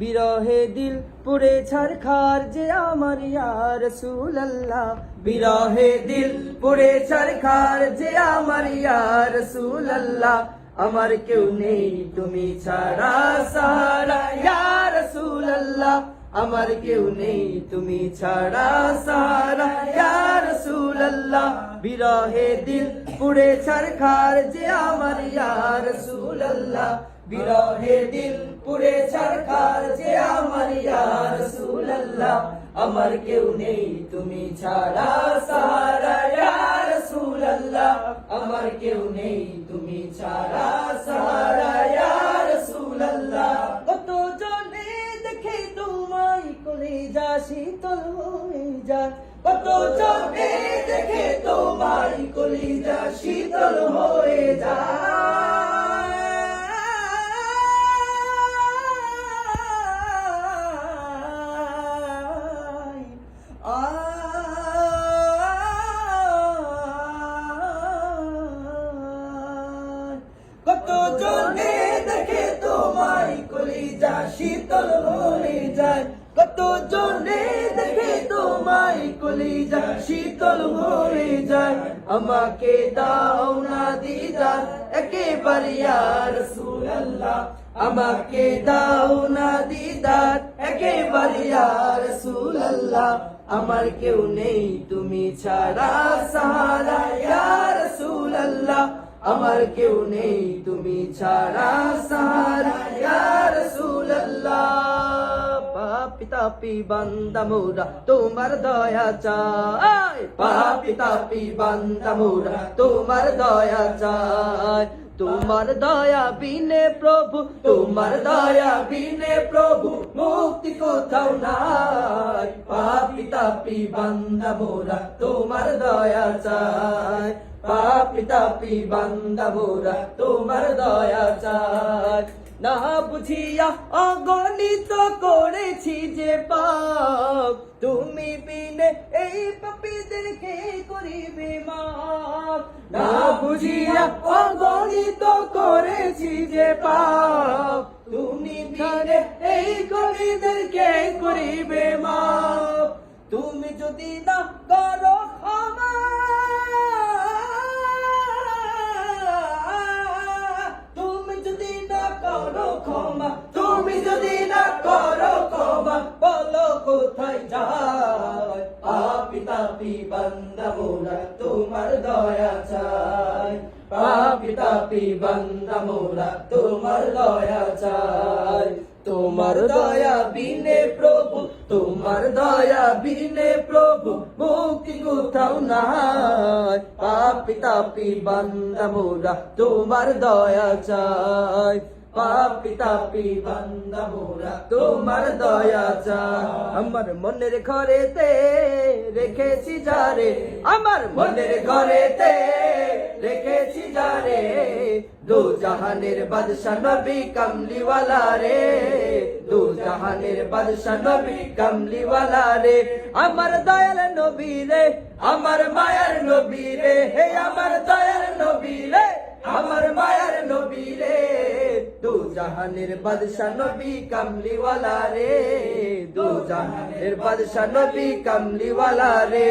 বিরহে দিল পুড়ে ছারখার যে আমার ইয়া রাসূলুল্লাহ, বিরহে দিল পুড়ে ছারখার যে আমার ইয়া রাসূলুল্লাহ, আমার কেউ নেই তুমি ছাড়া সাহারা ইয়া রাসূলুল্লাহ, আমার কেউ নেই তুমি ছাড়া সাহারা ইয়া রাসূলুল্লাহ, বিরহে দিল পুড়ে ছারখার যে আমার ইয়া রাসূলুল্লাহ, বিরহে দিল পুড়ে ছারখার যে আমার ইয়া রাসূলুল্লাহ, আমার কেউ নেই তুমি ছাড়া সাহারা ইয়া রাসূলুল্লাহ, আমার কেউ নেই তুমি ছাড়া সাহারা ইয়া রাসূলুল্লাহ। কত জনে দেখে তোমায় কলিজা শীতল হয়ে যায়, কত জনে দেখে তোমায় কলিজা শীতল হয়ে যায়। কত জনে দেখে তোমায় কলিজা শীতল হয়ে যায়, কত জনে দেখে তোমায় কলিজা শীতল হয়ে যায়। আমাকে দাও না দিদার একেবারে ইয়া রাসূলুল্লাহ, আমাকে দাও না দিদার একেবারে ইয়া রাসূলুল্লাহ, আমার কেউ নেই তুমি ছাড়া সাহারা ইয়া রাসূলুল্লাহ, আমার কেউ নেই তুমি ছাড়া সাহারা ইয়া রাসূলুল্লাহ। পাপী তাপী বান্দা মোরা তোমার দয়া চায়, পাপী তাপী বান্দা মোরা তোমার দয়া চায়। তোমার দয়া বিনে প্রভু, তোমার দয়া বিনে প্রভু মুক্তি কোথাও নাই। পাপী তাপী বান্দা মোরা তোমার দয়া চায়, পাপী তাপী বান্দা মোরা তোমার দয়া চায়। না বুঝিয়া অগণিত করেছি যে পাপ, তুমি বিনে এই পাপীদেরকে করিবে মাফ। না বুঝিয়া অগণিত করেছি যে পাপ, তুমি বিনে এই পাপীদেরকে করিবে মাফ। তুমি যদি না করো ক্ষমা, তুমি যদি না করো ক্ষমা, তুমি যদি না করো ক্ষমা, বলো কোথায় যায়। পাপী তাপী বান্দা মোরা তোমার দয়া চাই, পাপী তাপী বান্দা মোরা তোমার দয়া চাই। তোমার দয়া বিনে প্রভু, তোমার দয়া বিনে প্রভু মুক্তি কোথাও নাই। পাপী তাপী বান্দা মোরা তোমার দয়া চাই, পাপী তাপী বান্দা মোরা তোমার দয়া চাই। আমার মনের ঘরেতে রেখেছি যারে, আমার মনের ঘরেতে রেখেছি যারে, দু জাহানের বাদশা নবী কামলিওয়ালা রে, দু জাহানের বাদশা নবী কামলিওয়ালা রে। আমার দয়াল নবী রে, আমার মায়ার নবী রে, হে আমার দয়াল নবী রে, আমার মায়ার নবী রে, দু জাহানের বাদশা নবী কামলিওয়ালা রে, দু জাহানের বাদশা নবী কামলিওয়ালা রে।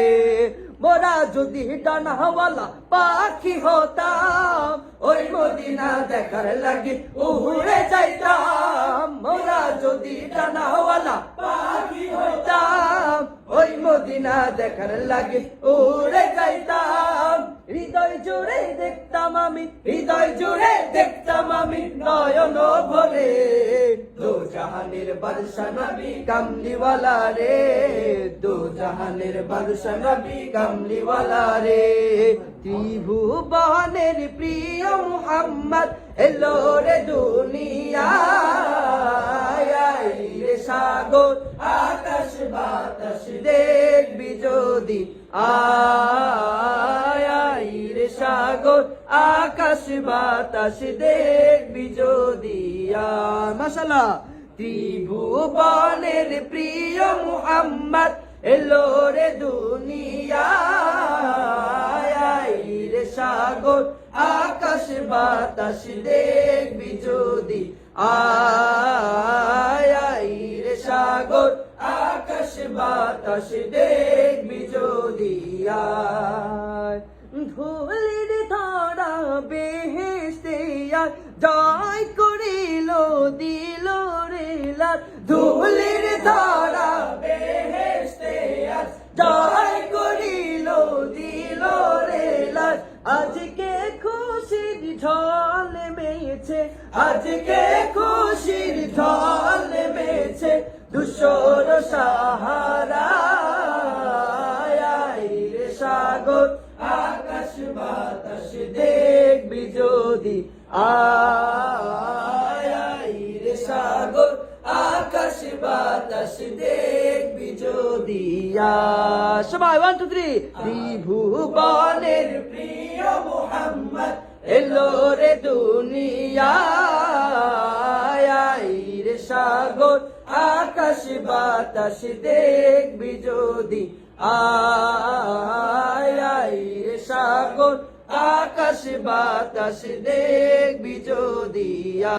মোরা যদি ডানাওয়ালা পাখি হতাম, ওই মদিনা দেখার লাগি উড়ে যাইতাম। মোরা যদি ডানাওয়ালা পাখি হতাম, ওই মদিনা দেখার লাগি উড়ে যাইতাম। হৃদয় জুড়ে দেখতাম আমি, হৃদয় জুড়ে দেখতাম আমি নয়ন ভরে, দু জাহানের বাদশা নবী কামলিওয়ালা রে, দু জাহানের বাদশা নবী কামলিওয়ালা রে। ত্রিভুবনের প্রিয় মুহাম্মদ এলো রে দুনিয়ায়, রে সাগর আকাশ বাতাস দেখবি যদি আয়, রে সাগর আকাশ বাতাস দেখবি যদি আয়। মাশাআল্লাহ। ত্রিভুবনের প্রিয় মুহাম্মদ এলো রে দুনিয়ায়, রে সাগর আকাশ বাতাস দেখবি যদি আয় সাগর আকাশ বাতাস দেখবি যদি আয়। ধুলির ধারা বেহেশতে আজ জয় করিল দিল রে লাল। ধুলির ধারা বেহেশতে আজ জয় করিল দিল রে লাল। আজকে খুশির ঢল নেমেছে, আজকে খুশির ঢল নেমেছে, ধূসর সাহারা রে সাগর আকাশ বাতাস দেখবি যদি আয় রে সাগর আকাশ বাতাস দেখবি যদি আয়। সবাই 1 2 3 ত্রিভুবনের প্রিয় মুহাম্মদ এলো রে দুনিয়ায় রে সাগর আকাশ বাতাস দেখবি যদি আয় রে সাগর আকাশ বাতাস দেখবি যদি